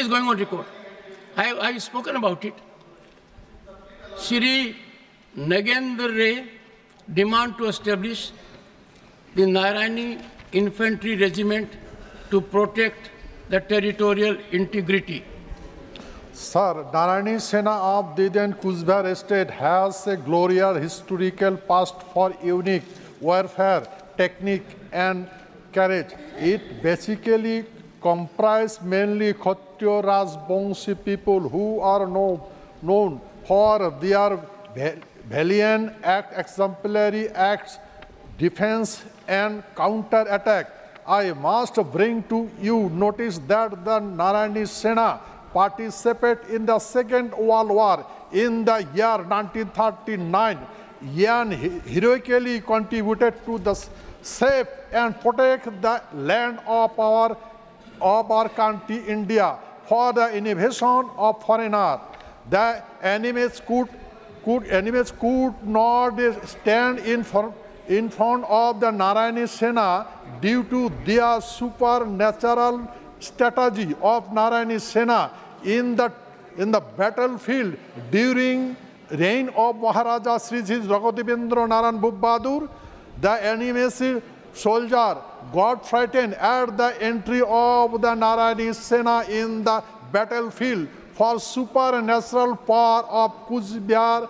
is going on record. I've spoken about it. Shri Nagendra Ray demand to establish the Narayani Infantry Regiment to protect the territorial integrity. Sir, Narayani Sena of Didan Kuzbehar State has a glorious historical past for unique warfare technique and courage. It basically comprises mainly Kshatriya Rajbangshi people who are known for their valiant exemplary acts, defense and counter-attack. I must bring to you notice that the Narayani Sena participated in the Second World War in the year 1939 and heroically contributed to the save and protect the land of our country, India, for the invasion of foreigners. The enemies could not stand in front of the Narayani Sena due to their supernatural strategy of Narayani Sena in the battlefield during reign of Maharaja Sri Jagadevendra Narayan Bahadur. The enemy's soldier got frightened at the entry of the Narayani Sena in the battlefield for supernatural power of Kuzbehar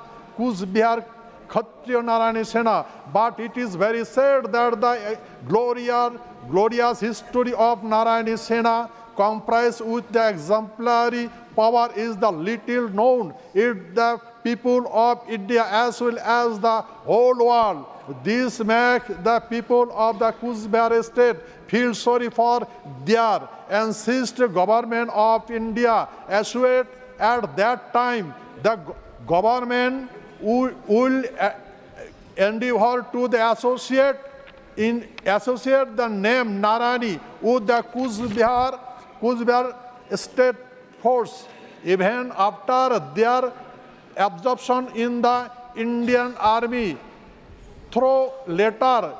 Kshatriya Narayani Sena. But it is very sad that the glorious history of Narayani Sena comprised with the exemplary power is the little known. It the people of India as well as the whole world. This makes the people of the Kuzbehar state feel sorry for their ancestral government of India. Assured at that time, the government will endeavor to the associate the name Narayani with the Kuzbehar state force. Even after their absorption in the Indian army through letter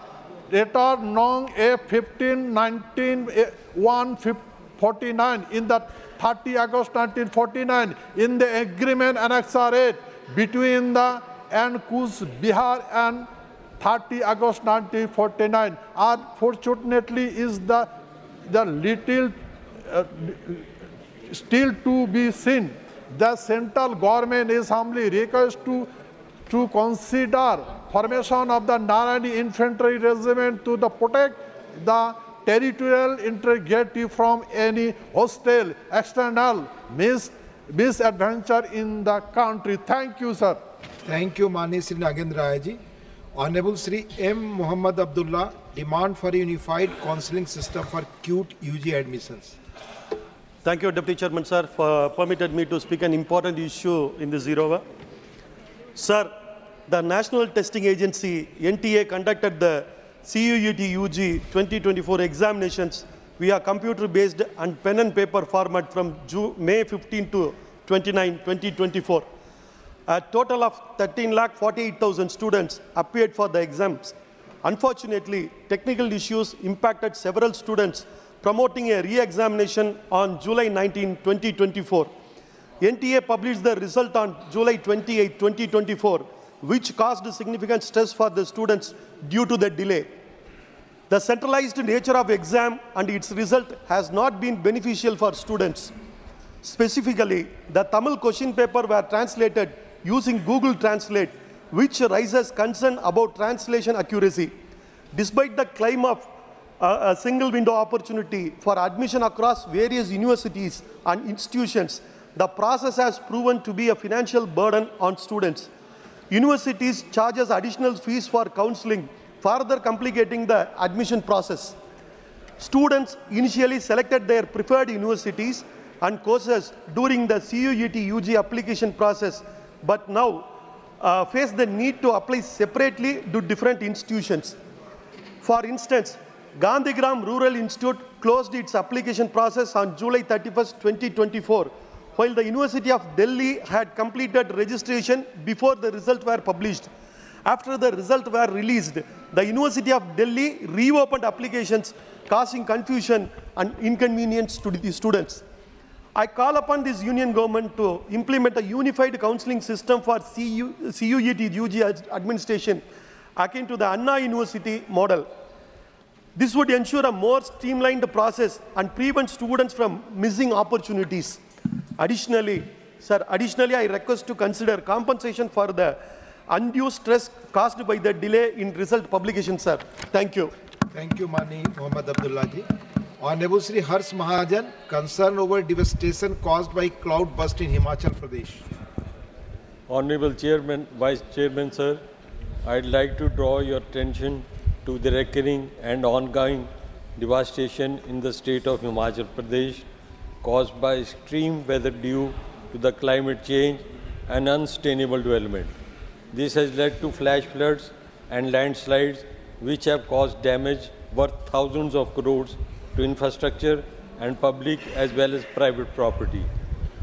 known A15 1949 in the 30 August 1949 in the agreement Annexure 8 between the and Kuzbehar and 30 August 1949. Unfortunately, is the little still to be seen. The central government is humbly requested to consider formation of the Narayani Infantry Regiment to protect the territorial integrity from any hostile external misadventure in the country. Thank you, sir. Thank you, Mani Sri Nagendra Rai ji. Honorable Sri M. Muhammad Abdullah, demand for a unified counselling system for CUET UG admissions. Thank you, Deputy Chairman, sir, for permitted me to speak an important issue in this zero hour. Sir, the National Testing Agency, NTA, conducted the CUET UG 2024 examinations via computer-based and pen and paper format from May 15 to 29, 2024. A total of 13,48,000 students appeared for the exams. Unfortunately, technical issues impacted several students, promoting a re-examination on July 19, 2024. NTA published the result on July 28, 2024, which caused significant stress for the students due to the delay. The centralized nature of exam and its result has not been beneficial for students. Specifically, the Tamil question paper were translated using Google Translate, which raises concern about translation accuracy. Despite the claim of a single window opportunity for admission across various universities and institutions, the process has proven to be a financial burden on students. Universities charges additional fees for counseling, further complicating the admission process. Students initially selected their preferred universities and courses during the CUET UG application process, but now face the need to apply separately to different institutions. For instance, Gandhigram Rural Institute closed its application process on July 31, 2024, while the University of Delhi had completed registration before the results were published. After the results were released, the University of Delhi reopened applications, causing confusion and inconvenience to the students. I call upon this union government to implement a unified counseling system for CUET UG administration akin to the Anna University model. This would ensure a more streamlined process and prevent students from missing opportunities. Additionally, I request to consider compensation for the undue stress caused by the delay in result publication, sir. Thank you. Thank you, Mani Mohammad Abdullah ji. Honorable Sri Harsh Mahajan, concern over devastation caused by cloud burst in Himachal Pradesh. Honorable Chairman, Vice Chairman, sir, I'd like to draw your attention to the recurring and ongoing devastation in the state of Himachal Pradesh caused by extreme weather due to the climate change and unsustainable development. This has led to flash floods and landslides which have caused damage worth thousands of crores to infrastructure and public as well as private property.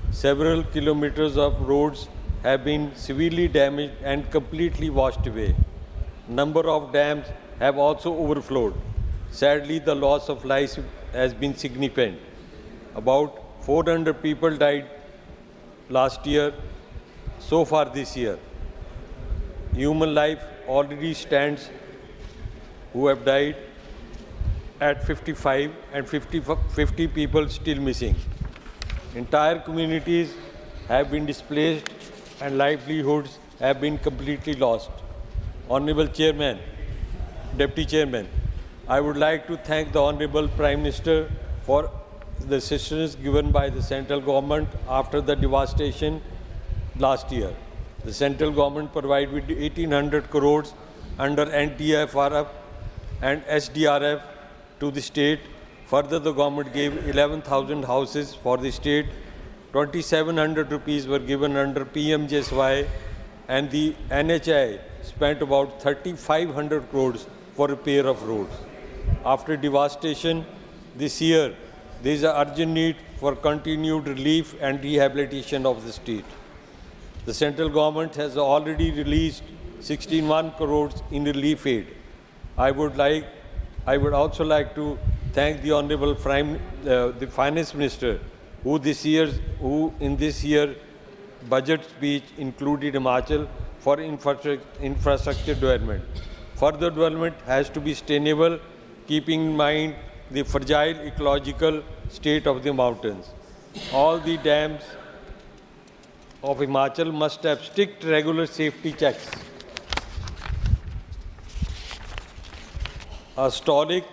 Several kilometers of roads have been severely damaged and completely washed away. Number of dams have also overflowed. Sadly, the loss of life has been significant. About 400 people died last year, so far this year. Human life already stands who have died at 55 and 50 people still missing. Entire communities have been displaced and livelihoods have been completely lost. Honorable Chairman, Deputy Chairman, I would like to thank the Honorable Prime Minister for the assistance given by the central government after the devastation last year. The central government provided 1,800 crores under NTFRF and SDRF to the state. Further, the government gave 11,000 houses for the state. 2,700 rupees were given under PMJSY, and the NHI spent about 3,500 crores for repair of roads. After devastation this year, there is an urgent need for continued relief and rehabilitation of the state. The central government has already released 61 crores in relief aid. I would also like to thank the Honorable the Finance Minister, who in this year's budget speech included Himachal for infrastructure development. Further development has to be sustainable, keeping in mind the fragile ecological state of the mountains. All the dams of Himachal must have strict regular safety checks. A historic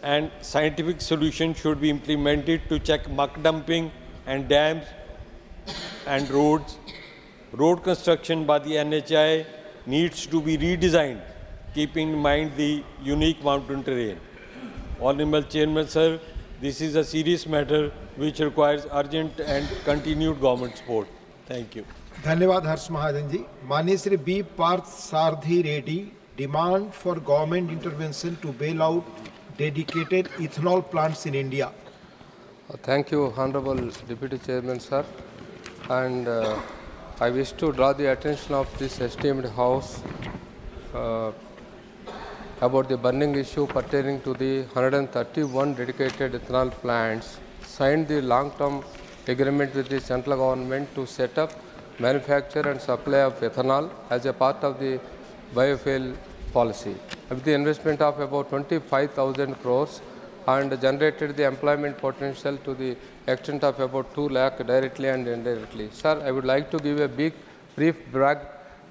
and scientific solution should be implemented to check muck dumping and dams and roads. Road construction by the NHI needs to be redesigned, keeping in mind the unique mountain terrain. Honorable Chairman, sir, this is a serious matter which requires urgent and continued government support. Thank you. धन्यवाद हर्ष महाजन जी. माननीय Shri B Partha Sarathi Reddy, demand for government intervention to bail out dedicated ethanol plants in India. Thank you, Honorable Deputy Chairman, sir. And I wish to draw the attention of this esteemed House about the burning issue pertaining to the 131 dedicated ethanol plants signed the long-term agreement with the central government to set up, manufacture and supply of ethanol as a part of the biofuel policy, with the investment of about 25,000 crores and generated the employment potential to the extent of about 2 lakh directly and indirectly. Sir, I would like to give a brief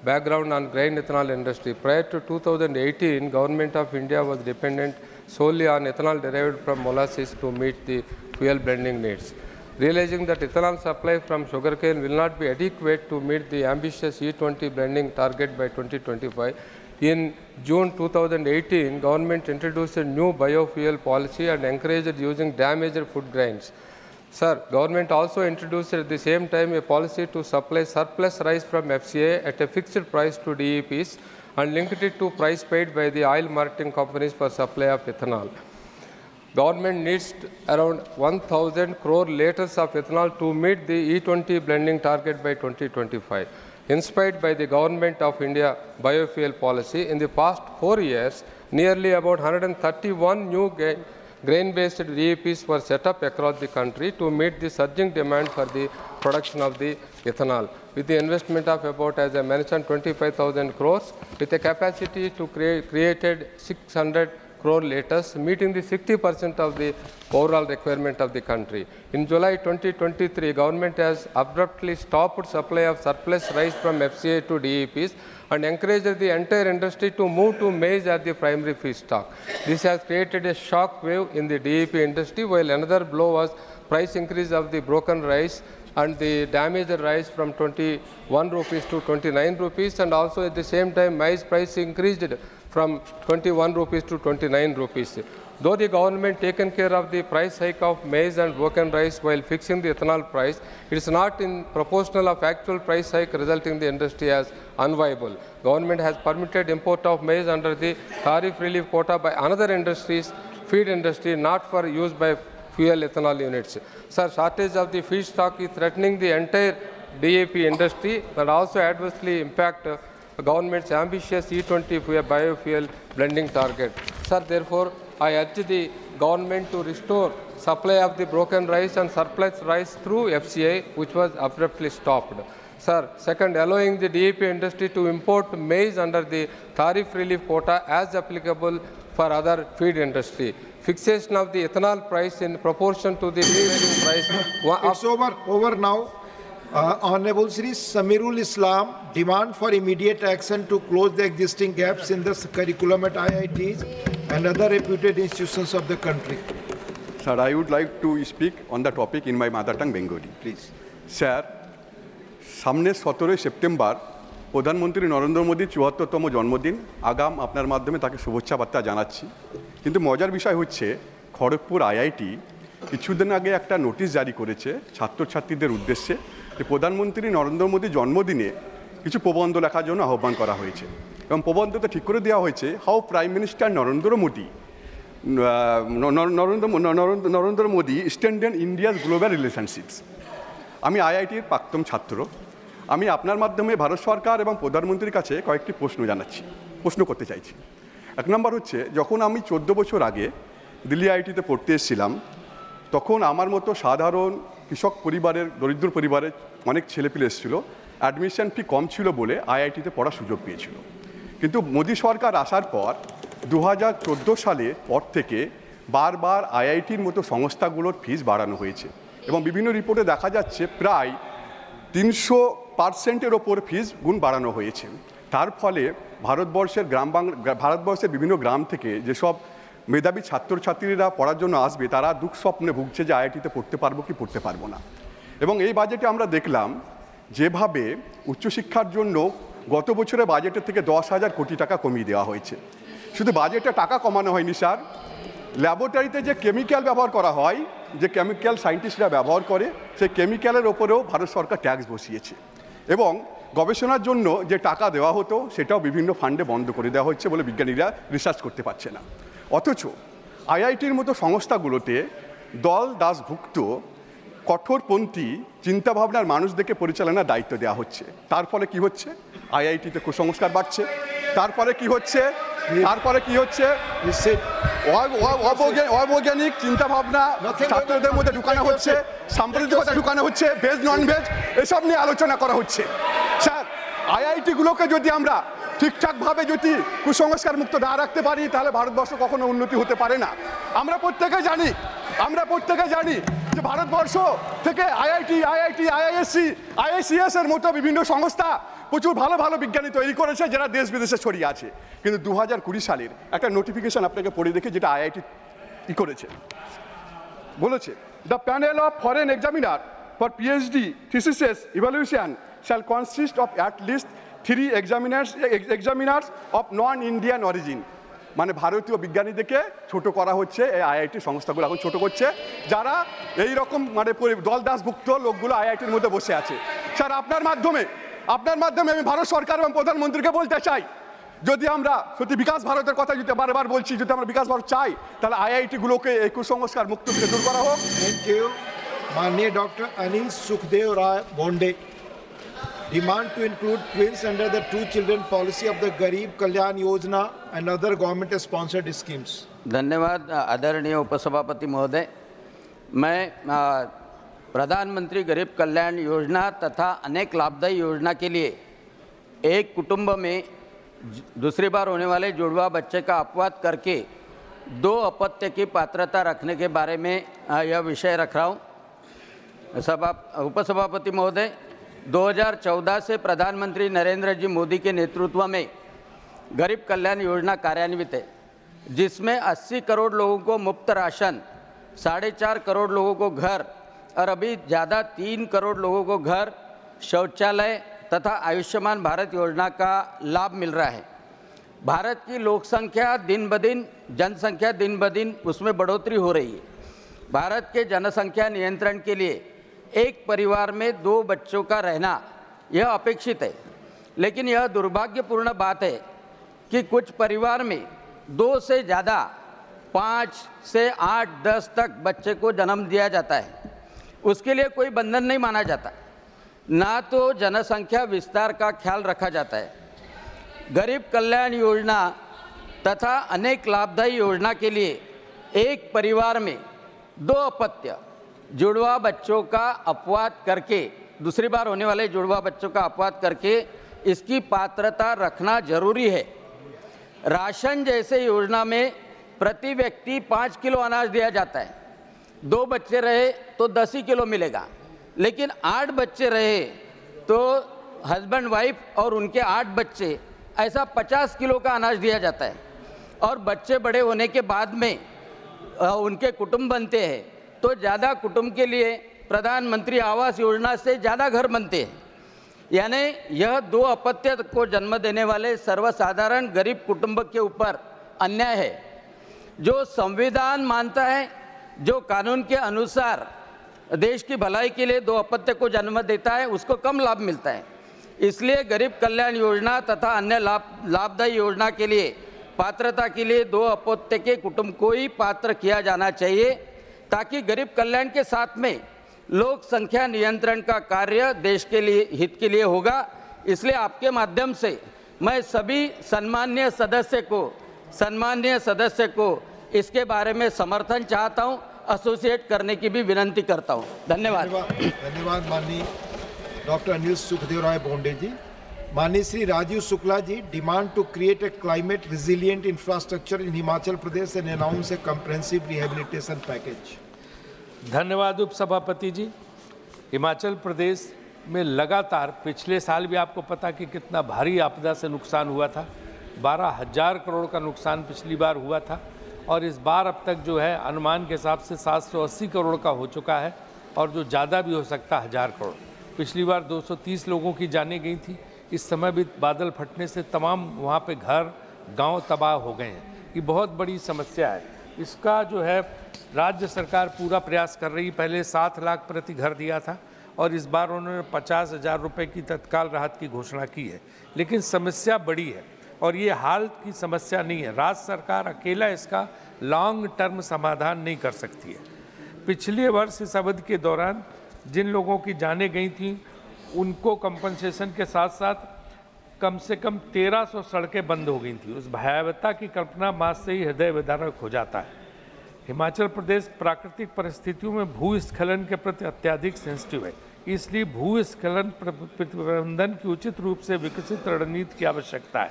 background on grain ethanol industry. Prior to 2018, Government of India was dependent solely on ethanol derived from molasses to meet the fuel blending needs. Realizing that ethanol supply from sugarcane will not be adequate to meet the ambitious E20 blending target by 2025, in June 2018, government introduced a new biofuel policy and encouraged using damaged food grains. Sir, government also introduced at the same time a policy to supply surplus rice from FCA at a fixed price to DEPs and linked it to price paid by the oil marketing companies for supply of ethanol. Government needs around 1,000 crore liters of ethanol to meet the E20 blending target by 2025. Inspired by the Government of India biofuel policy, in the past 4 years, nearly about 131 new grain-based DAPs were set up across the country to meet the surging demand for the production of the ethanol. With the investment of about, as I mentioned, 25,000 crores, with a capacity to created 600 crore liters, meeting the 60% of the overall requirement of the country. In July 2023, government has abruptly stopped supply of surplus rice from FCA to DAPs and encouraged the entire industry to move to maize as the primary feedstock. This has created a shock wave in the DAP industry, while another blow was price increase of the broken rice and the damaged rice from 21 rupees to 29 rupees, and also at the same time maize price increased from 21 rupees to 29 rupees. Though the government taken care of the price hike of maize and broken rice while fixing the ethanol price, it is not in proportional of actual price hike, resulting the industry as unviable. Government has permitted import of maize under the tariff relief quota by another industries, feed industry, not for use by fuel ethanol units. Sir, shortage of the feedstock is threatening the entire DAP industry and also adversely impact government's ambitious E20 biofuel blending target. Sir, therefore, I urge the government to restore supply of the broken rice and surplus rice through FCI, which was abruptly stopped. Sir, second, allowing the DAP industry to import maize under the tariff relief quota as applicable for other feed industry. Fixation of the ethanol price in proportion to the prevailing price. It's over now. Honorable Shri Samirul Islam demand for immediate action to close the existing gaps in the curriculum at IITs and other reputed institutions of the country. Sir, I would like to speak on the topic in my mother tongue Bengali. Please. Sir, সামনে 17 September প্রধানমন্ত্রী নরেন্দ্র মোদীর ৭৪তম জন্মদিন। আগাম আপনার মাধ্যমে তাকে শুভেচ্ছা বার্তা জানাচ্ছি। কিন্তু মজার বিষয় হচ্ছে খড়গপুর আইআইটি কিছুদিন আগে একটা নোটিশ জারি করেছে ছাত্রছাত্রীদের উদ্দেশ্যে যে প্রধানমন্ত্রী নরেন্দ্র মোদীর জন্মদিনে কিছু প্রবন্ধ লেখার জন্য আহ্বান করা হয়েছে এবং প্রবন্ধতে ঠিক করে দেওয়া হয়েছে how prime minister Narendra Modi strengthen India's global relationships. আমি আইআইটির প্রাক্তন ছাত্র। আমি আপনার মাধ্যমে ভারত সরকার এবং প্রধানমন্ত্রীর কাছে কয়েকটি প্রশ্ন করতে চাইছি। এক নম্বর হচ্ছে, যখন আমি 14 বছর আগে দিল্লি আইআইটিতে পড়তে এসেছিলাম, তখন আমার মতো সাধারণ কৃষক পরিবারের, দরিদ্র পরিবারের অনেক ছেলেপিলে এসেছিল। অ্যাডমিশন ফি কম ছিল বলে আইআইটিতে পড়ার সুযোগ পেয়েছিল। কিন্তু মোদী সরকার আসার পর 2014 সালের পর থেকে বারবার আইআইটির মতো সংস্থাগুলোর ফিস বাড়ানো হয়েছে এবং বিভিন্ন রিপোর্টে দেখা যাচ্ছে প্রায় 300% ওপর ফিস গুণ বাড়ানো হয়েছে। তার ফলে ভারতবর্ষের বিভিন্ন গ্রাম থেকে যেসব মেধাবী ছাত্রছাত্রীরা পড়ার জন্য আসবে তারা দুঃস্বপ্নে ভুগছে যে আইআইটিতে পড়তে পারবো কি পড়তে পারবো না। এবং এই বাজেটে আমরা দেখলাম যেভাবে উচ্চশিক্ষার জন্য গত বছরের বাজেটের থেকে 10,000 কোটি টাকা কমিয়ে দেওয়া হয়েছে। শুধু বাজেটে টাকা কমানো হয়নি স্যার, ল্যাবরেটরিতে যে কেমিক্যাল ব্যবহার করা হয়, যে কেমিক্যাল সায়েন্টিস্টরা ব্যবহার করে, সেই কেমিক্যালের ওপরেও ভারত সরকার ট্যাক্স বসিয়েছে এবং গবেষণার জন্য যে টাকা দেওয়া হতো সেটাও বিভিন্ন ফান্ডে বন্ধ করে দেওয়া হচ্ছে বলে বিজ্ঞানীরা রিসার্চ করতে পারছে না। অথচ আইআইটির মতো সংস্থাগুলোতে দল দাসভুক্ত কঠোরপন্থী চিন্তাভাবনার মানুষদেরকে পরিচালনার দায়িত্ব দেওয়া হচ্ছে। তার ফলে কি হচ্ছে? আইআইটিতে কুসংস্কার বাড়ছে। তারপরে কি হচ্ছে? অবৈজ্ঞানিক চিন্তাভাবনা ছাত্রদের মধ্যে ঢুকানো হচ্ছে, সাম্প্রদায়িকতা ঢুকানো হচ্ছে, ভেজ নন ভেজ এসব নিয়ে আলোচনা করা হচ্ছে। স্যার, আইআইটিগুলোকে যদি আমরা ঠিকঠাকভাবে যদি কুসংস্কার মুক্ত না রাখতে পারি তাহলে ভারতবর্ষ কখনো উন্নতি হতে পারে না। আমরা প্রত্যেকে জানি যে ভারতবর্ষ থেকে আইআইটি, আইআইএসসি, আইআইসিএস এর মতো বিভিন্ন সংস্থা প্রচুর ভালো ভালো বিজ্ঞানী তৈরি করেছে যারা দেশ বিদেশে ছড়িয়ে আছে। কিন্তু 2020 সালের একটা নোটিফিকেশন আপনাকে পড়ে দেখে যেটা আইআইটি করেছে, বলেছে the panel of foreign examiner for PhD thesis evaluation shall consist of at least 3 examiners of non Indian origin. মানে ভারতীয় বিজ্ঞানীদেরকে ছোট করা হচ্ছে, এই আইআইটি সংস্থাগুলো এখন ছোট করছে, যারা এই রকম মানে দল দাসভুক্ত লোকগুলো আইআইটির মধ্যে বসে আছে। স্যার, আপনার মাধ্যমে আমি ভারত সরকার এবং প্রধানমন্ত্রীকে বলতে চাই, যদি আমরা সত্যি বিকাশ ভারতের কথা যদি বারবার বলছি, যদি আমরা বিকাশ ভারত চাই তাহলে আইআইটিগুলোকে এই কুসংস্কার মুক্ত থেকে দূর করা হোক। Thank you. মাননীয় doctor Anil Sukhdev Rai Bonde demand to include twins under the 2 children policy of the Garib Kalyan Yojana and other government sponsored schemes. धन्यवाद आदरणीय उपसभापति महोदय। मैं प्रधानमंत्री गरीब कल्याण योजना तथा अनेक लाभदायी योजना के लिए एक कुटुंब में दूसरी बार होने वाले जुड़वा बच्चे का अपवाद करके 2 अपत्य की पात्रता रखने के बारे में यह विषय रख रहा हूँ। उपसभापति महोदय, 2014 से प्रधानमंत्री नरेंद्र जी मोदी के नेतृत्व में गरीब कल्याण योजना कार्यान्वित है, जिसमें 80 करोड़ लोगों को मुफ्त राशन, 4.5 करोड़ लोगों को घर और अभी ज़्यादा 3 करोड़ लोगों को घर, शौचालय तथा आयुष्मान भारत योजना का लाभ मिल रहा है। भारत की जनसंख्या दिन ब दिन उसमें बढ़ोतरी हो रही है। भारत के जनसंख्या नियंत्रण के लिए एक परिवार में 2 बच्चों का रहना यह अपेक्षित है, लेकिन यह दुर्भाग्यपूर्ण बात है कि कुछ परिवार में 2 से ज़्यादा 5 से 8, 10 तक बच्चे को जन्म दिया जाता है। उसके लिए कोई बंधन नहीं माना जाता, ना तो जनसंख्या विस्तार का ख्याल रखा जाता है। गरीब कल्याण योजना तथा अनेक लाभदायी योजना के लिए एक परिवार में 2 अपत्य जुड़वा बच्चों का अपवाद करके, दूसरी बार होने वाले जुड़वा बच्चों का अपवाद करके इसकी पात्रता रखना जरूरी है। राशन जैसे योजना में प्रति व्यक्ति 5 किलो अनाज दिया जाता है। 2 बच्चे रहे तो 10 ही किलो मिलेगा, लेकिन 8 बच्चे रहे तो हस्बैंड वाइफ और उनके 8 बच्चे, ऐसा 50 किलो का अनाज दिया जाता है। और बच्चे बड़े होने के बाद में उनके कुटुंब बनते हैं, तो ज़्यादा कुटुंब के लिए प्रधानमंत्री आवास योजना से ज़्यादा घर बनते हैं। यानी यह 2 अपत्य को जन्म देने वाले सर्वसाधारण गरीब कुटुंब के ऊपर अन्याय है। जो संविधान मानता है, जो कानून के अनुसार देश की भलाई के लिए 2 अपत्य को जन्म देता है, उसको कम लाभ मिलता है। इसलिए गरीब कल्याण योजना तथा अन्य लाभदायी योजना के लिए पात्रता के लिए 2 अपत्य के कुटुंब को ही पात्र किया जाना चाहिए, ताकि गरीब कल्याण के साथ में लोक संख्या नियंत्रण का कार्य देश के लिए हित के लिए होगा। इसलिए आपके माध्यम से मैं सभी सन्मान्य सदस्य को इसके बारे में समर्थन चाहता हूं, एसोसिएट करने की भी विनती करता हूं। धन्यवाद। धन्यवाद माननीय डॉक्टर अनिल सुखदेव राय बोंडे जी। माननीय Shri Rajiv Shukla ji, demand to create a climate resilient infrastructure in Himachal Pradesh and announce a comprehensive rehabilitation package. धन्यवाद उपसभापति जी। हिमाचल प्रदेश में लगातार पिछले साल भी आपको पता कि कितना भारी आपदा से नुकसान हुआ था। 12,000 करोड़ का नुकसान पिछली बार हुआ था, और इस बार अब तक जो है अनुमान के हिसाब से 780 करोड़ का हो चुका है, और जो ज़्यादा भी हो सकता 1000 करोड़। पिछली बार 230 लोगों की जानें गई थी। इस समय भी बादल फटने से तमाम वहाँ पे घर गांव तबाह हो गए हैं। ये बहुत बड़ी समस्या है। इसका जो है राज्य सरकार पूरा प्रयास कर रही। पहले 7 लाख प्रति घर दिया था, और इस बार उन्होंने 50,000 रुपये की तत्काल राहत की घोषणा की है। लेकिन समस्या बड़ी है, और ये हाल की समस्या नहीं है। राज्य सरकार अकेला इसका लॉन्ग टर्म समाधान नहीं कर सकती है। पिछले वर्ष इस अवधि के दौरान जिन लोगों की जानें गई थी, उनको कंपनसेशन के साथ साथ कम से कम 1300 सड़कें बंद हो गई थी। उस भयावहता की कल्पना मात्र से ही हृदय विदारक हो जाता है। हिमाचल प्रदेश प्राकृतिक परिस्थितियों में भूस्खलन के प्रति अत्यधिक सेंसिटिव है, इसलिए भूस्खलन प्रबंधन की उचित रूप से विकसित रणनीति की आवश्यकता है।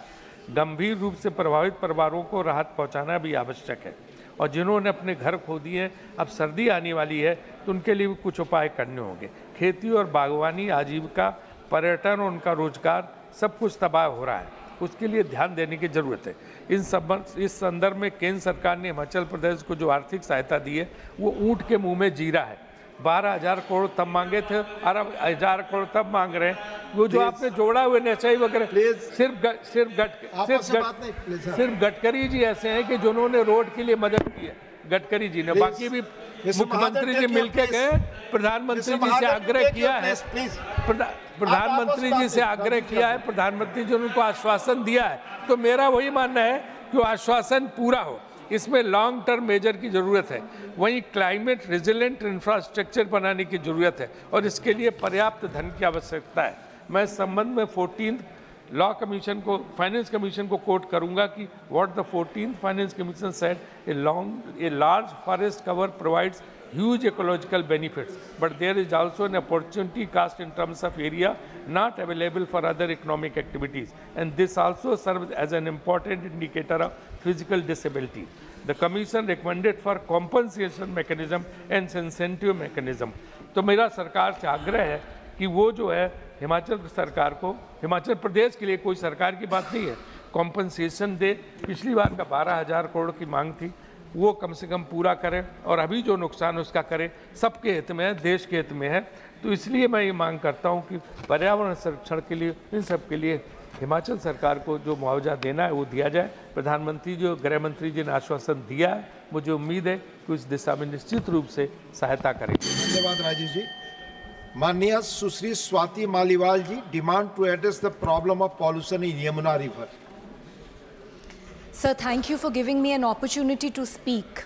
गंभीर रूप से प्रभावित परिवारों को राहत पहुंचाना भी आवश्यक है, और जिन्होंने अपने घर खो दिए, अब सर्दी आने वाली है तो उनके लिए भी कुछ उपाय करने होंगे। खेती और बागवानी, आजीविका, पर्यटन और उनका रोजगार सब कुछ तबाह हो रहा है। उसके लिए ध्यान देने की ज़रूरत है। इस संदर्भ में केंद्र सरकार ने हिमाचल प्रदेश को जो आर्थिक सहायता दी है, वो ऊँट के मुंह में जीरा है। 12,000 करोड़ तब मांगे थे, और अब 1,000 करोड़ तब मांग रहे हैं। वो जो आपने जोड़ा हुए नेचाई वगैरह, सिर्फ गडकरी जी ऐसे हैं कि जिन्होंने रोड के लिए मदद की है, गडकरी जी ने। बाकी भी मुख्यमंत्री जी मिलके गए, प्रधानमंत्री जी से आग्रह किया है, प्रधानमंत्री जी से आग्रह किया है, प्रधानमंत्री जी ने उनको आश्वासन दिया है। तो मेरा वही मानना है कि आश्वासन पूरा हो। इसमें लॉन्ग टर्म मेजर की ज़रूरत है। वहीं क्लाइमेट रेजिलेंट इंफ्रास्ट्रक्चर बनाने की ज़रूरत है, और इसके लिए पर्याप्त धन की आवश्यकता है। मैं इस संबंध में 14 लॉ कमीशन को, फाइनेंस कमीशन को कोट करूंगा कि what the 14th finance commission said, a large forest cover provides huge ecological benefits, but there is also an opportunity cost in terms of area not available for other economic activities, and this also serves as an important indicator of physical disability. The Commission recommended for compensation mechanism and incentive mechanism. तो मेरा सरकार से आग्रह है कि वो जो है हिमाचल सरकार को, हिमाचल प्रदेश के लिए कोई सरकार की बात नहीं है, कॉम्पनसेशन दे। पिछली बार का 12,000 करोड़ की मांग थी, वो कम से कम पूरा करें, और अभी जो नुकसान उसका करें, सबके हित में है, देश के हित में है। तो इसलिए मैं ये मांग करता हूँ कि पर्यावरण संरक्षण के लिए, इन सब के लिए हिमाचल सरकार को जो मुआवजा देना है वो दिया जाए। प्रधानमंत्री जो, गृह मंत्री जी ने आश्वासन दिया है, मुझे उम्मीद है कि उस दिशा में निश्चित रूप से सहायता करेंगे। धन्यवाद राजेश जी। माननीय Sushri Swati Maliwal ji, demand to address the problem of pollution in Yamuna river. Sir, thank you for giving me an opportunity to speak.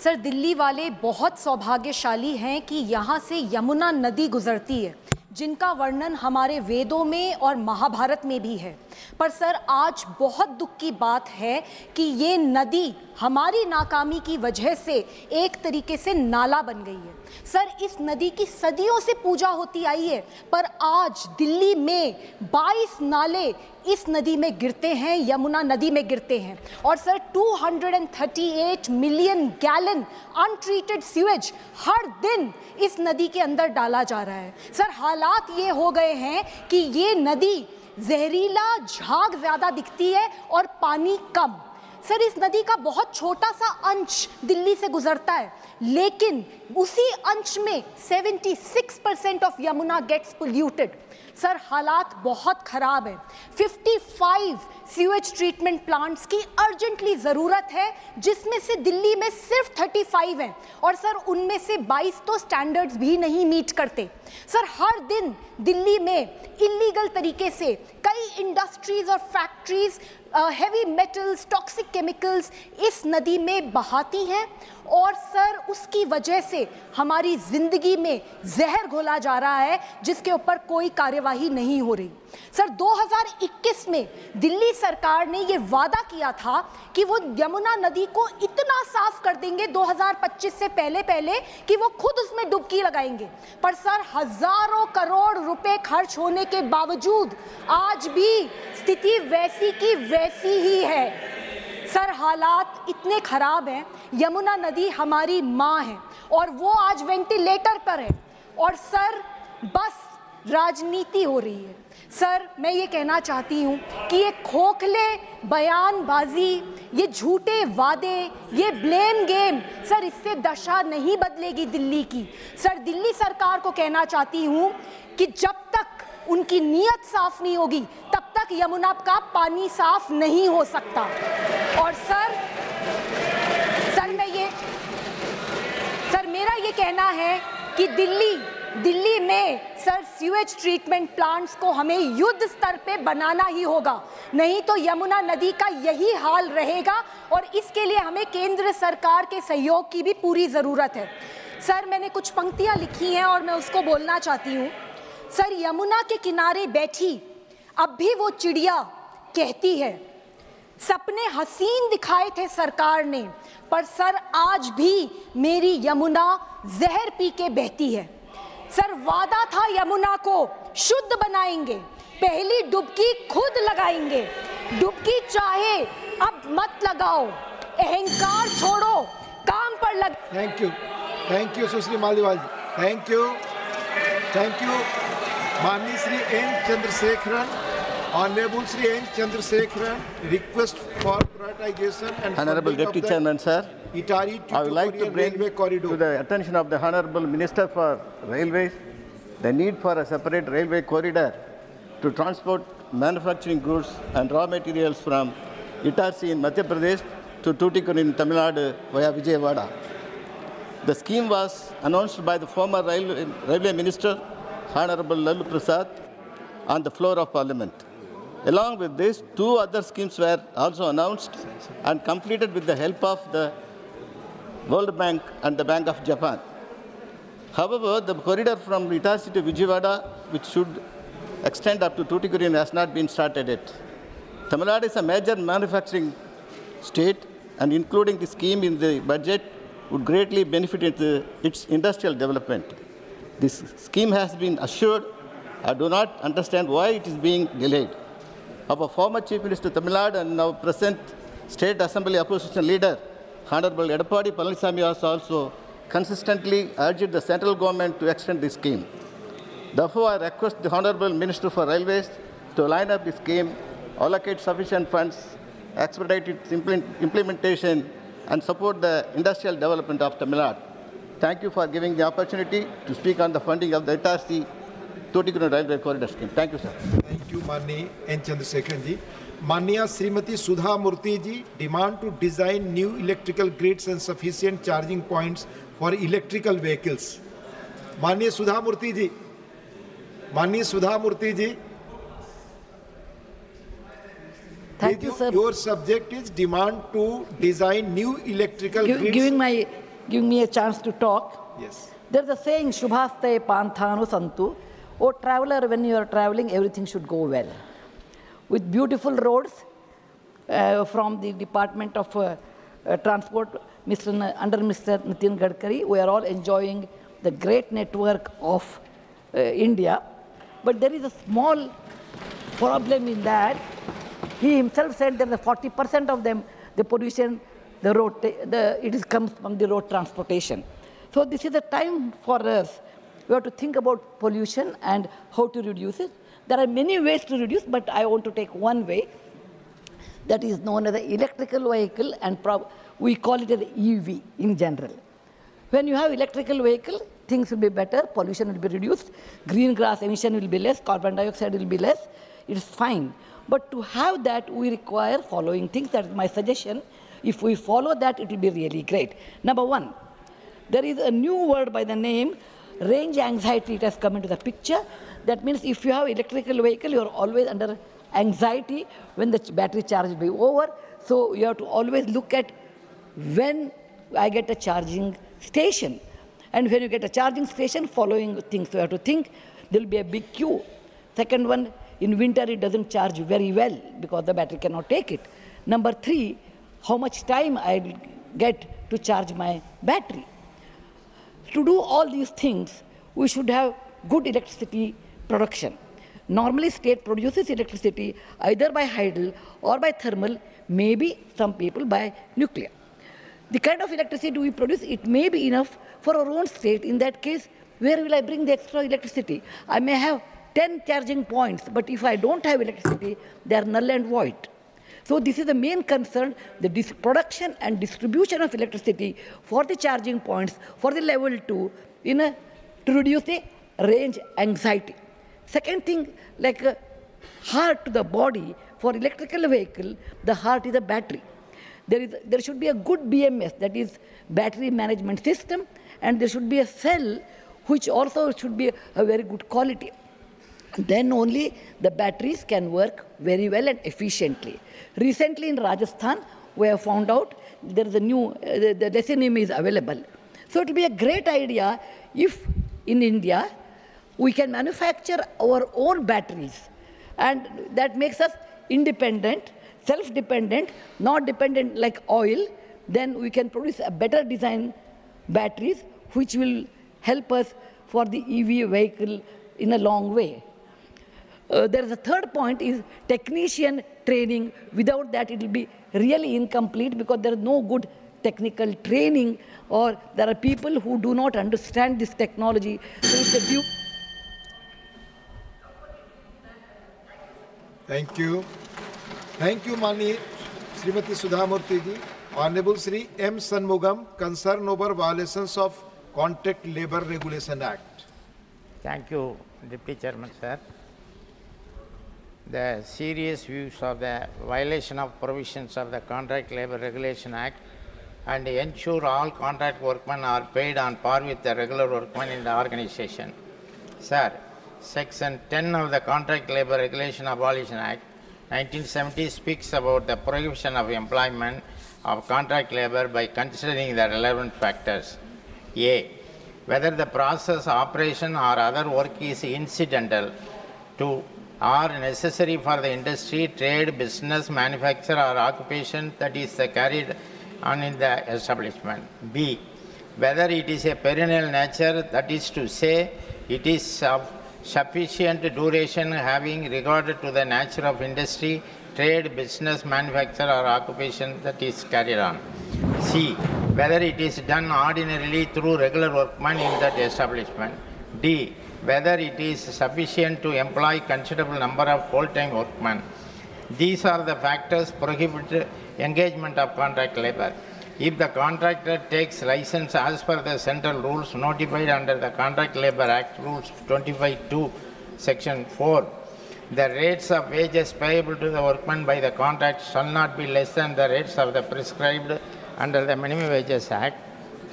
Sir, Delhi वाले बहुत सौभाग्यशाली हैं कि यहाँ से यमुना नदी गुजरती है, जिनका वर्णन हमारे वेदों में और महाभारत में भी है। पर सर, आज बहुत दुख की बात है कि ये नदी हमारी नाकामी की वजह से एक तरीके से नाला बन गई है। सर, इस नदी की सदियों से पूजा होती आई है, पर आज दिल्ली में 22 नाले इस नदी में गिरते हैं, यमुना नदी में गिरते हैं। और sir, 238 million gallon untreated sewage हर दिन इस नदी के अंदर डाला जा रहा है। सर, हालात ये हो गए हैं कि ये नदी जहरीला, झाग ज़्यादा दिखती है और पानी कम। सर, इस नदी का बहुत छोटा सा अंश दिल्ली से गुजरता है, लेकिन उसी अंश में 76% of Yamuna gets polluted. Sir, हालात बहुत ख़राब है। 55 सीवेज ट्रीटमेंट प्लांट्स की अर्जेंटली ज़रूरत है, जिसमें से दिल्ली में सिर्फ 35 हैं, और सर उनमें से 22 तो स्टैंडर्ड्स भी नहीं मीट करते। सर, हर दिन दिल्ली में इलीगल तरीके से कई इंडस्ट्रीज और factories heavy metals, toxic chemicals इस नदी में बहाती हैं, और सर उसकी वजह से हमारी ज़िंदगी में जहर घोला जा रहा है, जिसके ऊपर कोई कार्यवाही नहीं हो रही। सर, 2021 में दिल्ली सरकार ने ये वादा किया था कि वो यमुना नदी को इतना साफ कर देंगे 2025 से पहले कि वो खुद उसमें डुबकी लगाएंगे। पर सर, हजारों करोड़ रुपए खर्च होने के बावजूद आज भी स्थिति वैसी की वैसी ही है। सर, हालात इतने खराब हैं, यमुना नदी हमारी माँ है और वो आज वेंटिलेटर पर है, और सर बस राजनीति हो रही है। सर, मैं ये कहना चाहती हूँ कि ये खोखले बयानबाजी, ये झूठे वादे, ये ब्लेम गेम, सर इससे दशा नहीं बदलेगी दिल्ली की। सर, दिल्ली सरकार को कहना चाहती हूँ कि जब तक उनकी नीयत साफ नहीं होगी, तब तक यमुना का पानी साफ नहीं हो सकता। और सर मेरा ये कहना है कि दिल्ली में सर सीवेज ट्रीटमेंट प्लांट्स को हमें युद्ध स्तर पे बनाना ही होगा, नहीं तो यमुना नदी का यही हाल रहेगा, और इसके लिए हमें केंद्र सरकार के सहयोग की भी पूरी ज़रूरत है। सर, मैंने कुछ पंक्तियाँ लिखी हैं और मैं उसको बोलना चाहती हूँ। सर, यमुना के किनारे बैठी अब भी वो चिड़िया कहती है, सपने हसीन दिखाए थे सरकार ने, पर सर आज भी मेरी यमुना जहर पी के बहती है। सर, वादा था यमुना को शुद्ध बनाएंगे, पहली डुबकी खुद लगाएंगे। डुबकी चाहे अब मत लगाओ, अहंकार छोड़ो, काम पर लग। Thank you Sushri Maliwal ji, thank you माननीय Shri N Chandrasekaran, honourable Shri N Chandrasekaran, request for prioritisation and Honorable Deputy Chairman, sir, Itari I would like to bring to the attention of the Honorable Minister for Railways the need for a separate railway corridor to transport manufacturing goods and raw materials from Itarsi in Madhya Pradesh to Tuticorin in Tamil Nadu via Vijayawada. The scheme was announced by the former Railway Minister, Honorable Lalu Prasad, on the floor of Parliament. Along with this, 2 other schemes were also announced and completed with the help of the World Bank and the Bank of Japan. However, the corridor from Itarsi to Vijayawada, which should extend up to Tuticorin has not been started yet. Tamil Nadu is a major manufacturing state, and including the scheme in the budget would greatly benefit its industrial development. This scheme has been assured. I do not understand why it is being delayed. Our former Chief Minister Tamil Nadu and now present State Assembly Opposition Leader, Honorable Edappadi Palaniswamy, has also consistently urged the central government to extend this scheme. Therefore, I request the Honorable Minister for Railways to line up the scheme, allocate sufficient funds, expedite its implementation, and support the industrial development of Tamil Nadu. Thank you for giving the opportunity to speak on the funding of the ITRC Tuticorin Railway Corridor Scheme. Thank you, sir. Thank you, Mani N. Chandrasekharan ji. Mania Srimati Sudha Murthy ji demand to design new electrical grids and sufficient charging points for electrical vehicles. Mania Sudha Murthy ji. Mania Sudha Murthy ji. Thank you, sir. Your subject is demand to design new electrical grids. Giving me a chance to talk. Yes. There's a saying, Shubhaste Panthanu Santu. Oh, traveler, when you are traveling, everything should go well. With beautiful roads from the Department of Transport, under Mr. Nitin Gadkari, we are all enjoying the great network of India. But there is a small problem in that. He himself said that the 40% of them, the pollution, it comes from the road transportation. So this is a time for us. We have to think about pollution and how to reduce it. There are many ways to reduce, but I want to take one way that is known as the electrical vehicle, and we call it as EV in general. When you have electrical vehicle, things will be better, pollution will be reduced, green gas emission will be less, carbon dioxide will be less, it is fine. But to have that, we require following things. That is my suggestion. If we follow that, it will be really great. Number one, there is a new word by the name range anxiety. It has come into the picture. That means if you have electrical vehicle, you are always under anxiety when the battery charge will be over. So you have to always look at when I get a charging station. And when you get a charging station, following things. So you have to think there will be a big queue. Second one, in winter it doesn't charge very well because the battery cannot take it. Number three, how much time I get to charge my battery. To do all these things, we should have good electricity production. Normally, state produces electricity either by hydel or by thermal, maybe some people by nuclear. The kind of electricity we produce, it may be enough for our own state. In that case, where will I bring the extra electricity? I may have 10 charging points, but if I don't have electricity, they are null and void. So this is the main concern, the production and distribution of electricity for the charging points, for the level 2, to reduce the range anxiety. Second thing, like heart to the body, for electrical vehicle, the heart is a battery. There should be a good BMS, that is battery management system, and there should be a cell which also should be a very good quality. Then only the batteries can work very well and efficiently. Recently in Rajasthan, we have found out there is a new, the Lithium is available. So it will be a great idea if in India we can manufacture our own batteries, and that makes us independent, self-dependent, not dependent like oil. Then we can produce a better design batteries which will help us for the EV vehicle in a long way. There is a third point is technician training. Without that, it will be really incomplete because there is no good technical training, or there are people who do not understand this technology. So it's a due. Thank you. Thank you, Mani Srimati Sudha Murthy ji. Honorable Sri M. Sanmugam, concern over violations of Contract Labour Regulation Act. Thank you, Deputy Chairman, sir. The serious views of the violation of provisions of the Contract Labour Regulation Act and ensure all contract workmen are paid on par with the regular workmen in the organization. Sir, Section 10 of the Contract Labour Regulation Abolition Act 1970 speaks about the prohibition of employment of contract labour by considering the relevant factors. A. Whether the process, operation or other work is incidental to are necessary for the industry, trade, business, manufacture or occupation that is carried on in the establishment. B, whether it is a perennial nature, that is to say, it is of sufficient duration having regard to the nature of industry, trade, business, manufacture or occupation that is carried on. C, whether it is done ordinarily through regular workmen in that establishment. D, whether it is sufficient to employ considerable number of full-time workmen. These are the factors prohibit engagement of contract labor. If the contractor takes license as per the central rules notified under the Contract Labor Act, Rules 25(2), Section 4, the rates of wages payable to the workmen by the contract shall not be less than the rates of the prescribed under the Minimum Wages Act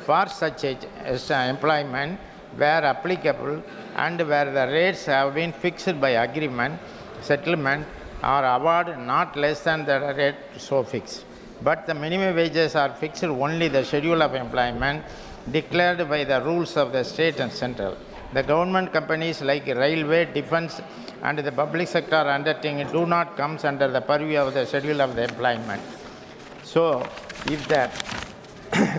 for such employment where applicable and where the rates have been fixed by agreement, settlement or award not less than the rate so fixed. But the minimum wages are fixed only the schedule of employment declared by the rules of the state and central. The government companies like railway, defense and the public sector undertaking do not come under the purview of the schedule of the employment. So, if the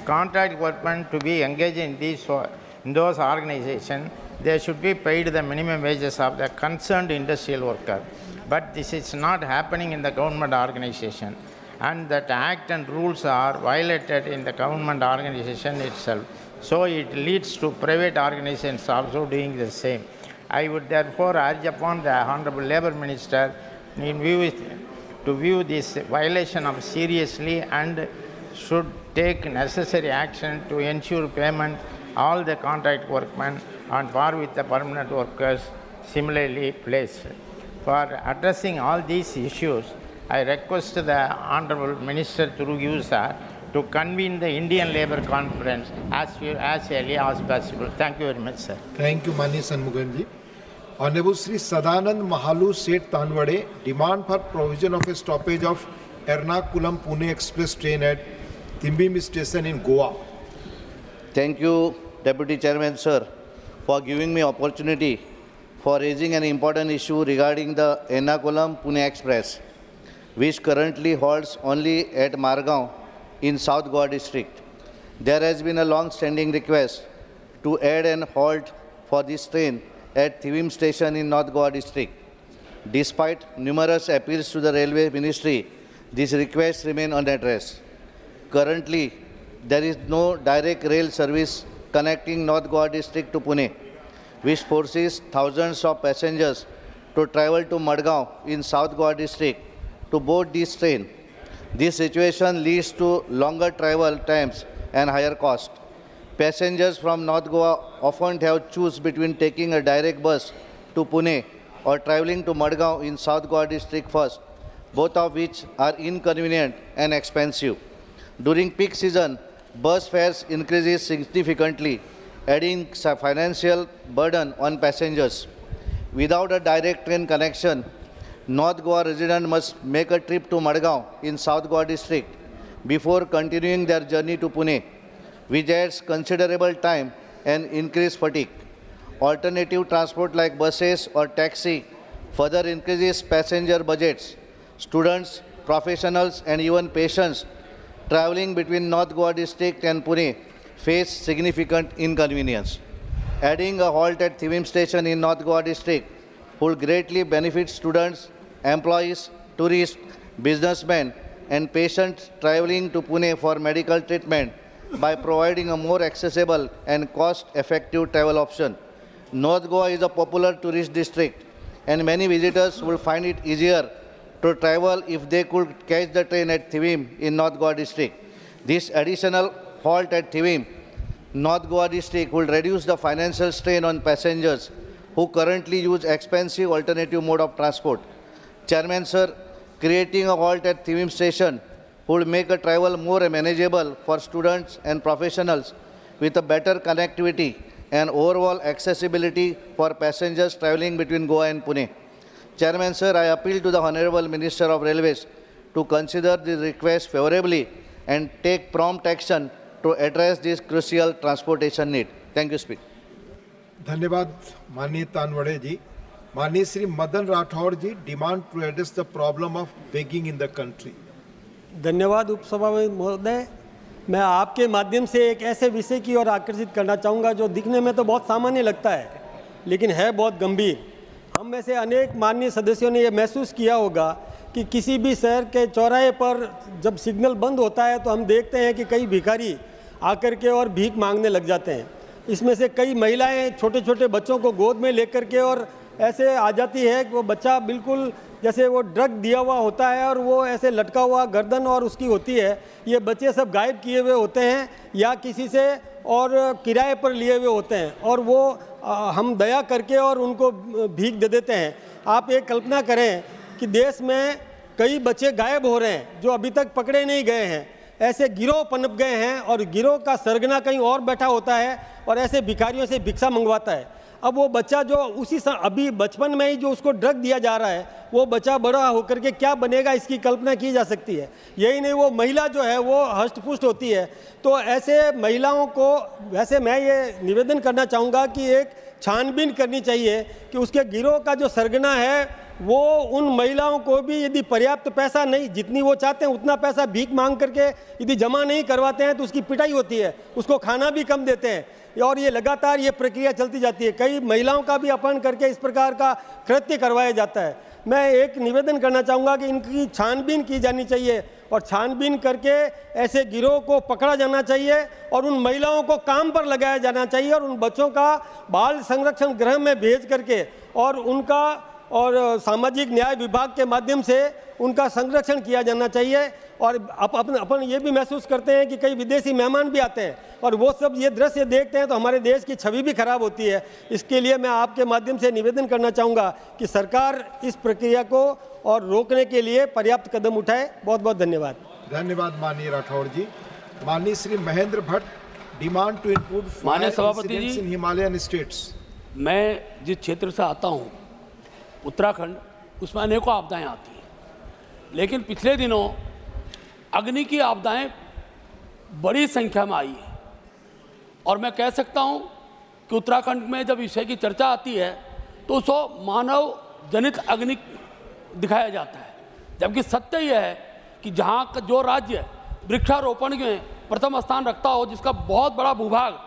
contract workmen to be engaged in those organizations, they should be paid the minimum wages of the concerned industrial worker. But this is not happening in the government organization, and that act and rules are violated in the government organization itself. So it leads to private organizations also doing the same. I would therefore urge upon the Honorable Labour Minister to view this violation of seriously and should take necessary action to ensure payment all the contract workmen on par with the permanent workers similarly placed. For addressing all these issues, I request the Honorable Minister through you, sir, to convene the Indian Labour Conference as early as possible. Thank you very much, sir. Thank you, Mani Shanmugamji. Honorable Sri Sadanand Mahalu Seth Tanwade demand for provision of a stoppage of Ernakulam Pune Express train at Timbim station in Goa. Thank you, Deputy Chairman, sir, for giving me opportunity for raising an important issue regarding the Ernakulam Pune Express, which currently halts only at Margao in South Goa district. There has been a long-standing request to add an halt for this train at Thivim station in North Goa district. Despite numerous appeals to the Railway Ministry, these requests remain unaddressed. Currently, there is no direct rail service connecting North Goa district to Pune, which forces thousands of passengers to travel to Madgaon in South Goa district to board this train. This situation leads to longer travel times and higher cost. Passengers from North Goa often have to choose between taking a direct bus to Pune or traveling to Madgaon in South Goa district first, both of which are inconvenient and expensive. During peak season, bus fares increases significantly, adding financial burden on passengers. Without a direct train connection, North Goa residents must make a trip to Madgaon in South Goa district before continuing their journey to Pune, which adds considerable time and increased fatigue. Alternative transport like buses or taxi further increases passenger budgets. Students, professionals and even patients traveling between North Goa district and Pune face significant inconvenience. Adding a halt at Thivim station in North Goa district would greatly benefit students, employees, tourists, businessmen and patients traveling to Pune for medical treatment by providing a more accessible and cost-effective travel option. North Goa is a popular tourist district and many visitors will find it easier to travel if they could catch the train at Thivim in North Goa district. This additional halt at Thivim, North Goa district, will reduce the financial strain on passengers who currently use expensive alternative mode of transport. Chairman, sir, creating a halt at Thivim station would make a travel more manageable for students and professionals with a better connectivity and overall accessibility for passengers traveling between Goa and Pune. Chairman, sir, I appeal to the Honorable Minister of Railways to consider this request favorably and take prompt action to address this crucial transportation need. Thank you, Speaker. धन्यवाद माननीय तानवड़े जी. माननीय Shri Madan Rathore ji, demand to address the problem of begging in the country. धन्यवाद उपसभापति महोदय। मैं आपके माध्यम से एक ऐसे विषय की ओर आकर्षित करना चाहूँगा जो दिखने में तो बहुत सामान्य लगता है लेकिन है बहुत गंभीर। हम में से अनेक माननीय सदस्यों ने यह महसूस किया होगा कि किसी भी शहर के चौराहे पर जब सिग्नल बंद होता है तो हम देखते हैं कि कई भिखारी आकर के और भीख मांगने लग जाते हैं। इसमें से कई महिलाएं छोटे छोटे बच्चों को गोद में लेकर के और ऐसे आ जाती है कि वो बच्चा बिल्कुल जैसे वो ड्रग दिया हुआ होता है और वो ऐसे लटका हुआ गर्दन और उसकी होती है। ये बच्चे सब गायब किए हुए होते हैं या किसी से और किराए पर लिए हुए होते हैं और वो हम दया करके और उनको भीख दे देते हैं। आप एक कल्पना करें कि देश में कई बच्चे गायब हो रहे हैं जो अभी तक पकड़े नहीं गए हैं। ऐसे गिरोह पनप गए हैं और गिरोह का सरगना कहीं और बैठा होता है और ऐसे भिखारियों से भिक्षा मंगवाता है। अब वो बच्चा जो अभी बचपन में ही जो उसको ड्रग दिया जा रहा है वो बच्चा बड़ा होकर के क्या बनेगा इसकी कल्पना की जा सकती है। यही नहीं, वो महिला जो है वो हष्ट-पुष्ट होती है। तो ऐसे महिलाओं को वैसे मैं ये निवेदन करना चाहूँगा कि एक छानबीन करनी चाहिए कि उसके गिरोह का जो सरगना है वो उन महिलाओं को भी यदि पर्याप्त पैसा नहीं, जितनी वो चाहते हैं उतना पैसा भीख मांग करके यदि जमा नहीं करवाते हैं तो उसकी पिटाई होती है, उसको खाना भी कम देते हैं और ये लगातार ये प्रक्रिया चलती जाती है। कई महिलाओं का भी अपहरण करके इस प्रकार का कृत्य करवाया जाता है। मैं एक निवेदन करना चाहूँगा कि इनकी छानबीन की जानी चाहिए और छानबीन करके ऐसे गिरोह को पकड़ा जाना चाहिए और उन महिलाओं को काम पर लगाया जाना चाहिए और उन बच्चों का बाल संरक्षण गृह में भेज करके और उनका और सामाजिक न्याय विभाग के माध्यम से उनका संरक्षण किया जाना चाहिए। और अपन ये भी महसूस करते हैं कि कई विदेशी मेहमान भी आते हैं और वो सब ये दृश्य देखते हैं तो हमारे देश की छवि भी खराब होती है। इसके लिए मैं आपके माध्यम से निवेदन करना चाहूँगा कि सरकार इस प्रक्रिया को और रोकने के लिए पर्याप्त कदम उठाए। बहुत बहुत धन्यवाद। धन्यवाद माननीय राठौड़ जी। माननीय Shri Mahendra Bhatt, demand to include माननीय सभापति जी, इन हिमालयन स्टेट्स। मैं जिस क्षेत्र से आता हूँ उत्तराखंड, उसमें अनेकों आपदाएं आती हैं, लेकिन पिछले दिनों अग्नि की आपदाएं बड़ी संख्या में आई है और मैं कह सकता हूं कि उत्तराखंड में जब विषय की चर्चा आती है तो उसको मानव जनित अग्नि दिखाया जाता है, जबकि सत्य यह है कि जहां का जो राज्य वृक्षारोपण में प्रथम स्थान रखता हो, जिसका बहुत बड़ा भूभाग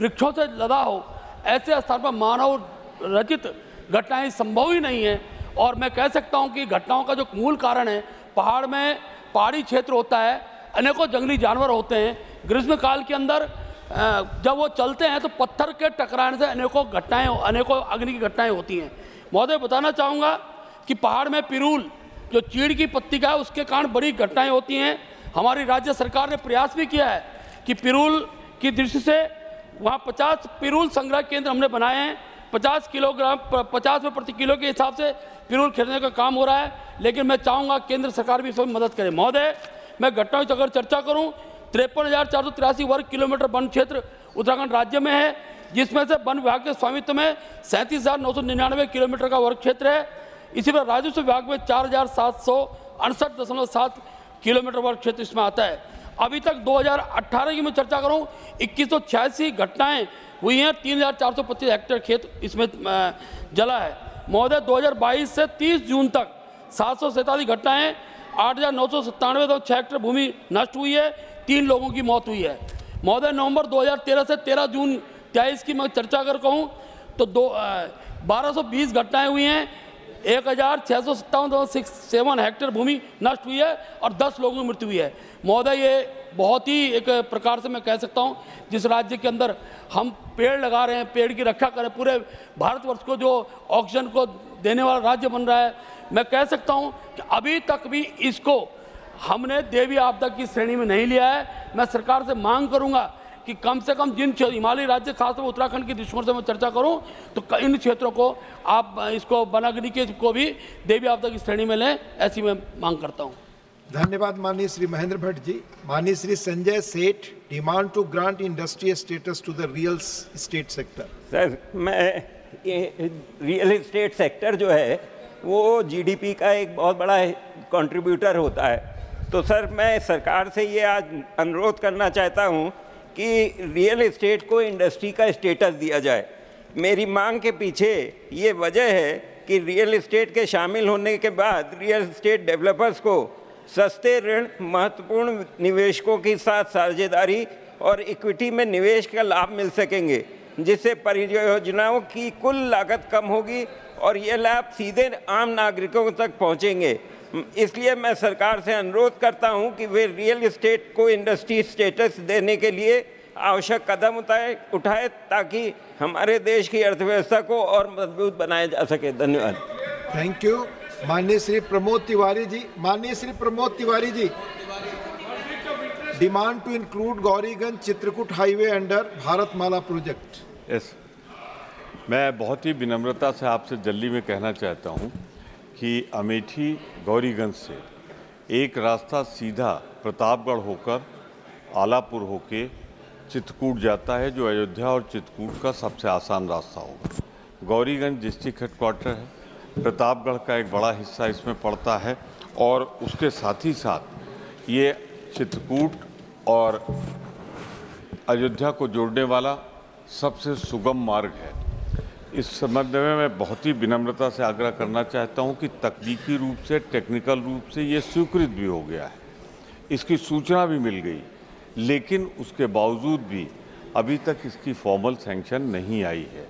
वृक्षों से लदा हो, ऐसे स्थान पर मानव रचित घटनाएं संभव ही नहीं है। और मैं कह सकता हूं कि घटनाओं का जो मूल कारण है, पहाड़ में पहाड़ी क्षेत्र होता है, अनेकों जंगली जानवर होते हैं। ग्रीष्म काल के अंदर जब वो चलते हैं तो पत्थर के टकराने से अनेकों अग्नि की घटनाएं होती हैं। महोदय, बताना चाहूँगा कि पहाड़ में पिरूल, जो चीड़ की पत्ती का है, उसके कारण बड़ी घटनाएं होती हैं। हमारी राज्य सरकार ने प्रयास भी किया है कि पिरूल की दृष्टि से वहाँ 50 पिरूल संग्रह केंद्र हमने बनाए हैं। 50 किलोग्राम 50 रुपये प्रति किलो के हिसाब से पिरूल खरीदने का काम हो रहा है, लेकिन मैं चाहूँगा केंद्र सरकार भी इसमें मदद करे। महोदय, मैं घटनाओं की अगर चर्चा करूँ, 53,483 वर्ग किलोमीटर वन क्षेत्र उत्तराखंड राज्य में है, जिसमें से वन विभाग के स्वामित्व में 37,999 किलोमीटर का वर्ग क्षेत्र है। इसी तरह राजस्व विभाग में 4,768.7 किलोमीटर वर्ग क्षेत्र इसमें आता है। अभी तक 2018 की मैं चर्चा करूँ, 2186 घटनाएँ हुई हैं, 3,425 हेक्टेयर खेत इसमें जला है। महोदय, 2022 से 30 जून तक 747 घटनाएँ, 8,997 हेक्टेयर भूमि नष्ट हुई है, 3 लोगों की मौत हुई है। महोदय, नवंबर 2013 से 13 जून 23 की मैं चर्चा अगर कहूँ तो 1220 घटनाएँ हुई हैं, 1,657.67 हेक्टेयर भूमि नष्ट हुई है और 10 लोगों की मृत्यु हुई है। महोदय, ये बहुत ही एक प्रकार से मैं कह सकता हूँ, जिस राज्य के अंदर हम पेड़ लगा रहे हैं, पेड़ की रक्षा करें, पूरे भारतवर्ष को जो ऑक्सीजन को देने वाला राज्य बन रहा है, मैं कह सकता हूँ कि अभी तक भी इसको हमने देवी आपदा की श्रेणी में नहीं लिया है। मैं सरकार से मांग करूँगा कि कम से कम जिन हिमालयी राज्य, खासतौर पर उत्तराखंड की दृष्टिकोण से मैं चर्चा करूं, तो इन क्षेत्रों को आप इसको वनाग्नि के को भी देवी आपदा की श्रेणी में लें, ऐसी मैं मांग करता हूं। धन्यवाद माननीय श्री महेंद्र भट्ट जी। माननीय Shri Sanjay Seth, demand to grant industrial status to the real estate sector. Sir, मैं ये रियल एस्टेट सेक्टर जो है वो जीडीपी का एक बहुत बड़ा कंट्रीब्यूटर होता है। तो सर, मैं सरकार से ये आज अनुरोध करना चाहता हूँ कि रियल एस्टेट को इंडस्ट्री का स्टेटस दिया जाए। मेरी मांग के पीछे ये वजह है कि रियल एस्टेट के शामिल होने के बाद रियल एस्टेट डेवलपर्स को सस्ते ऋण, महत्वपूर्ण निवेशकों के साथ साझेदारी और इक्विटी में निवेश का लाभ मिल सकेंगे, जिससे परियोजनाओं की कुल लागत कम होगी और ये लाभ सीधे आम नागरिकों तक पहुंचेंगे। इसलिए मैं सरकार से अनुरोध करता हूं कि वे रियल एस्टेट को इंडस्ट्री स्टेटस देने के लिए आवश्यक कदम उठाए ताकि हमारे देश की अर्थव्यवस्था को और मजबूत बनाया जा सके। धन्यवाद। Thank you. माननीय श्री प्रमोद तिवारी जी। माननीय Shri Pramod Tiwari ji, demand to include Gauriganj Chitrakoot highway under Bharatmala project. Yes, मैं बहुत ही विनम्रता से आपसे जल्दी में कहना चाहता हूं कि अमेठी गौरीगंज से एक रास्ता सीधा प्रतापगढ़ होकर आलापुर होके चित्रकूट जाता है, जो अयोध्या और चित्रकूट का सबसे आसान रास्ता होगा। गौरीगंज डिस्ट्रिक्ट हेडक्वार्टर है, प्रतापगढ़ का एक बड़ा हिस्सा इसमें पड़ता है और उसके साथ ही साथ ये चित्रकूट और अयोध्या को जोड़ने वाला सबसे सुगम मार्ग है। इस संबंध में मैं बहुत ही विनम्रता से आग्रह करना चाहता हूं कि तकनीकी रूप से, टेक्निकल रूप से ये स्वीकृत भी हो गया है, इसकी सूचना भी मिल गई, लेकिन उसके बावजूद भी अभी तक इसकी फॉर्मल सैंक्शन नहीं आई है।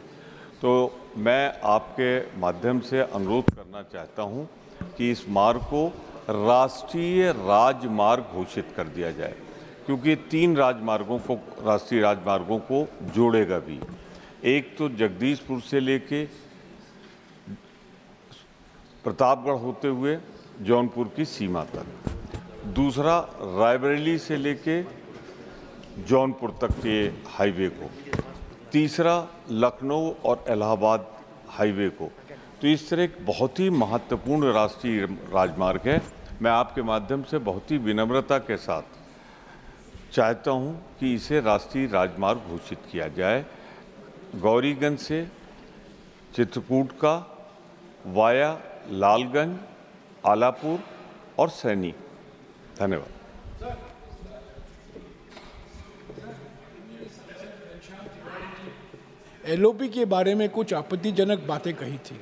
तो मैं आपके माध्यम से अनुरोध करना चाहता हूं कि इस मार्ग को राष्ट्रीय राजमार्ग घोषित कर दिया जाए, क्योंकि 3 राजमार्गों को, राष्ट्रीय राजमार्गों को जोड़ेगा भी। एक तो जगदीशपुर से लेके प्रतापगढ़ होते हुए जौनपुर की सीमा तक, दूसरा रायबरेली से लेके जौनपुर तक के हाईवे को, तीसरा लखनऊ और इलाहाबाद हाईवे को। तो इस तरह एक बहुत ही महत्वपूर्ण राष्ट्रीय राजमार्ग है। मैं आपके माध्यम से बहुत ही विनम्रता के साथ चाहता हूं कि इसे राष्ट्रीय राजमार्ग घोषित किया जाए। गौरीगंज से चित्रकूट का वाया लालगंज, आलापुर और सैनी। धन्यवाद। एलओपी के बारे में कुछ आपत्तिजनक बातें कही थी।